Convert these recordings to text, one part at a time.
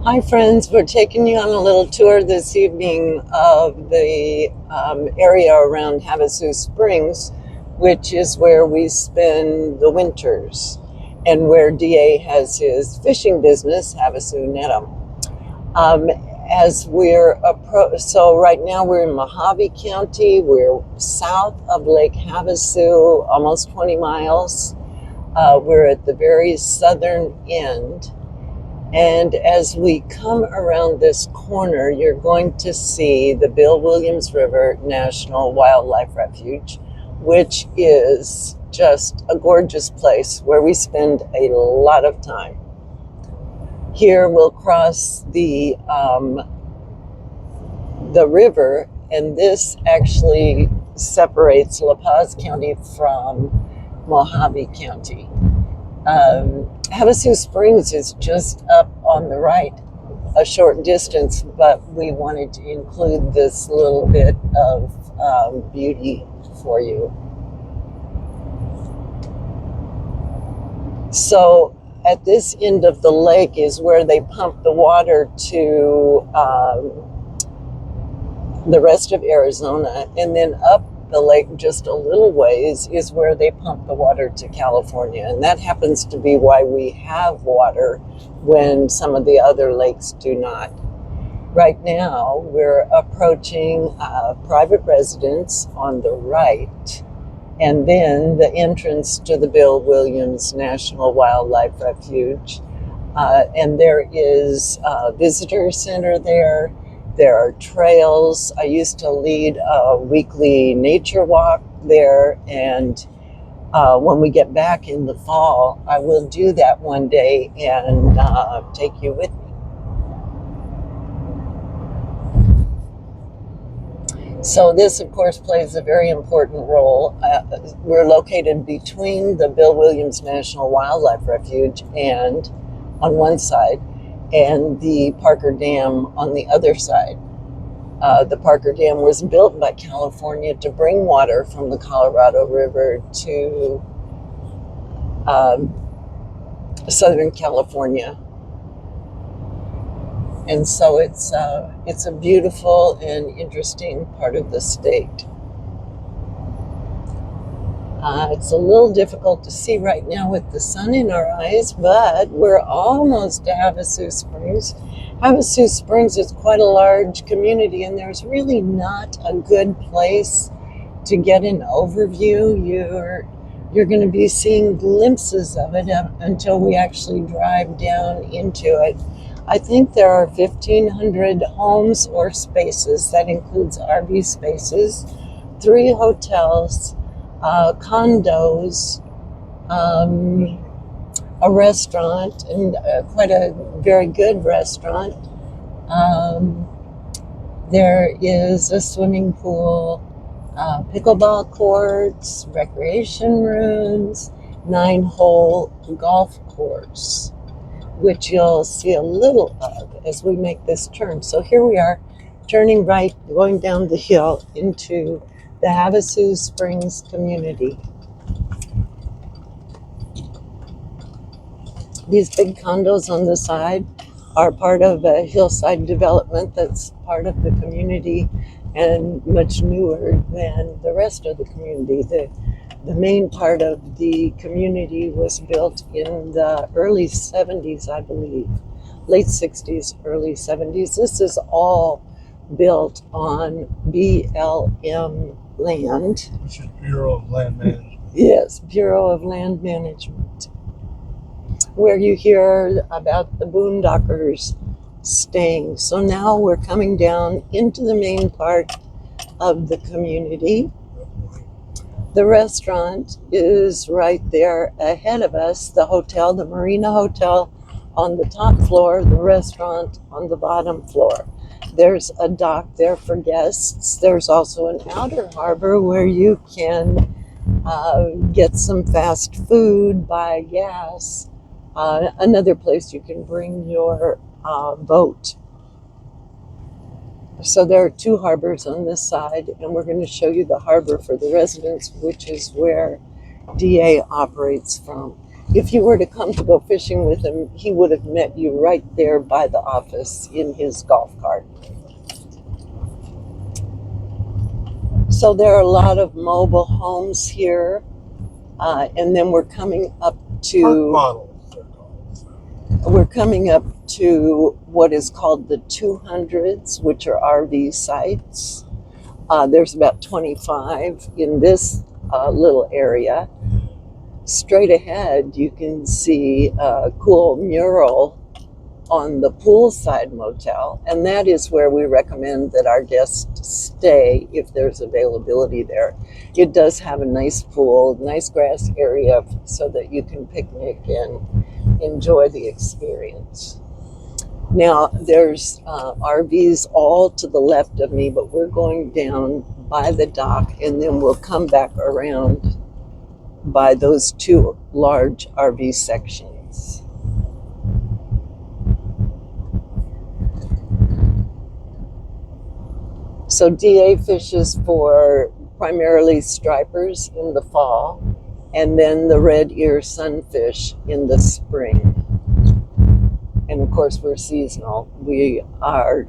Hi, friends. We're taking you on a little tour this evening of the area around Havasu Springs, which is where we spend the winters and where DA has his fishing business, Havasu Netum. Um, so right now we're in Mojave County. We're south of Lake Havasu, almost 20 miles. We're at the very southern end. And as we come around this corner, you're going to see the Bill Williams River National Wildlife Refuge, which is just a gorgeous place where we spend a lot of time. Here we'll cross the river, and this actually separates La Paz County from Mojave County. Havasu Springs is just up on the right, a short distance, but we wanted to include this little bit of beauty for you. So at this end of the lake is where they pump the water to the rest of Arizona, and then up the lake just a little ways is where they pump the water to California. And that happens to be why we have water when some of the other lakes do not. Right now, we're approaching private residence on the right, and then the entrance to the Bill Williams National Wildlife Refuge. And there is a visitor center there. There are trails. I used to lead a weekly nature walk there, and when we get back in the fall, I will do that one day and take you with me. So this, of course, plays a very important role. We're located between the Bill Williams National Wildlife Refuge and on one side, and the Parker Dam on the other side. The Parker Dam was built by California to bring water from the Colorado River to Southern California. And so it's a beautiful and interesting part of the state. It's a little difficult to see right now with the sun in our eyes, but we're almost to Havasu Springs. Havasu Springs is quite a large community, and there's really not a good place to get an overview. You're going to be seeing glimpses of it until we actually drive down into it. I think there are 1,500 homes or spaces. That includes RV spaces, 3 hotels, condos, a restaurant, and quite a very good restaurant. There is a swimming pool, pickleball courts, recreation rooms, 9-hole golf course, which you'll see a little of as we make this turn. So here we are, turning right, going down the hill into the Havasu Springs community. These big condos on the side are part of a hillside development that's part of the community and much newer than the rest of the community. The main part of the community was built in the early 70s, I believe. Late 60s, early 70s. This is all built on BLM land. Which is Bureau of Land Management. Yes, Bureau of Land Management, where you hear about the boondockers staying. So now we're coming down into the main part of the community. The restaurant is right there ahead of us. The hotel, the Marina Hotel, on the top floor, the restaurant on the bottom floor. There's a dock there for guests. There's also an outer harbor where you can get some fast food, buy gas. Another place you can bring your boat. So there are 2 harbors on this side, and we're going to show you the harbor for the residents, which is where DA operates from. if you were to come to go fishing with him, he would have met you right there by the office in his golf cart. So there are a lot of mobile homes here, and then we're coming up to what is called the 200s, which are RV sites. There's about 25 in this little area. Straight ahead, you can see a cool mural on the poolside motel, and that is where we recommend that our guests stay if there's availability there. It does have a nice pool, nice grass area so that you can picnic and enjoy the experience. Now, there's RVs all to the left of me, but we're going down by the dock, and then we'll come back around by those two large RV sections. So DA fishes for primarily stripers in the fall, and then the red ear sunfish in the spring. And of course, we're seasonal. We are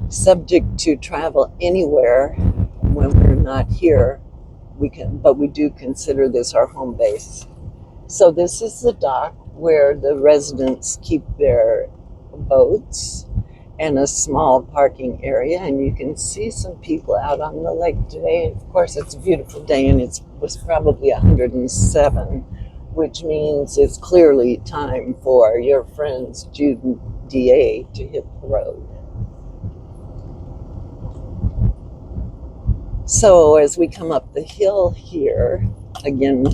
subject to travel anywhere when we're not here. But we do consider this our home base. So this is the dock where the residents keep their boats, and a small parking area, and you can see some people out on the lake today. Of course, it's a beautiful day, and it was probably 107, which means it's clearly time for your friends Jude and DA to hit the road. So as we come up the hill here, again,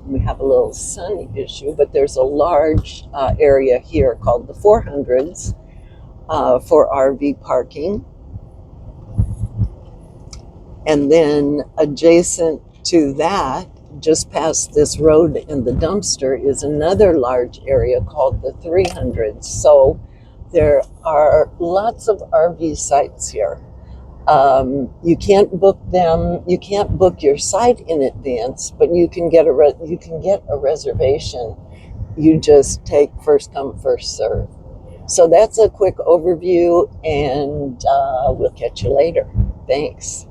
we have a little sun issue, but there's a large area here called the 400s, for RV parking. And then adjacent to that, just past this road and the dumpster, is another large area called the 300s. So there are lots of RV sites here. You can't book them. You can't book your site in advance, but you can get a reservation. You just take first come, first serve. So that's a quick overview, and we'll catch you later. Thanks.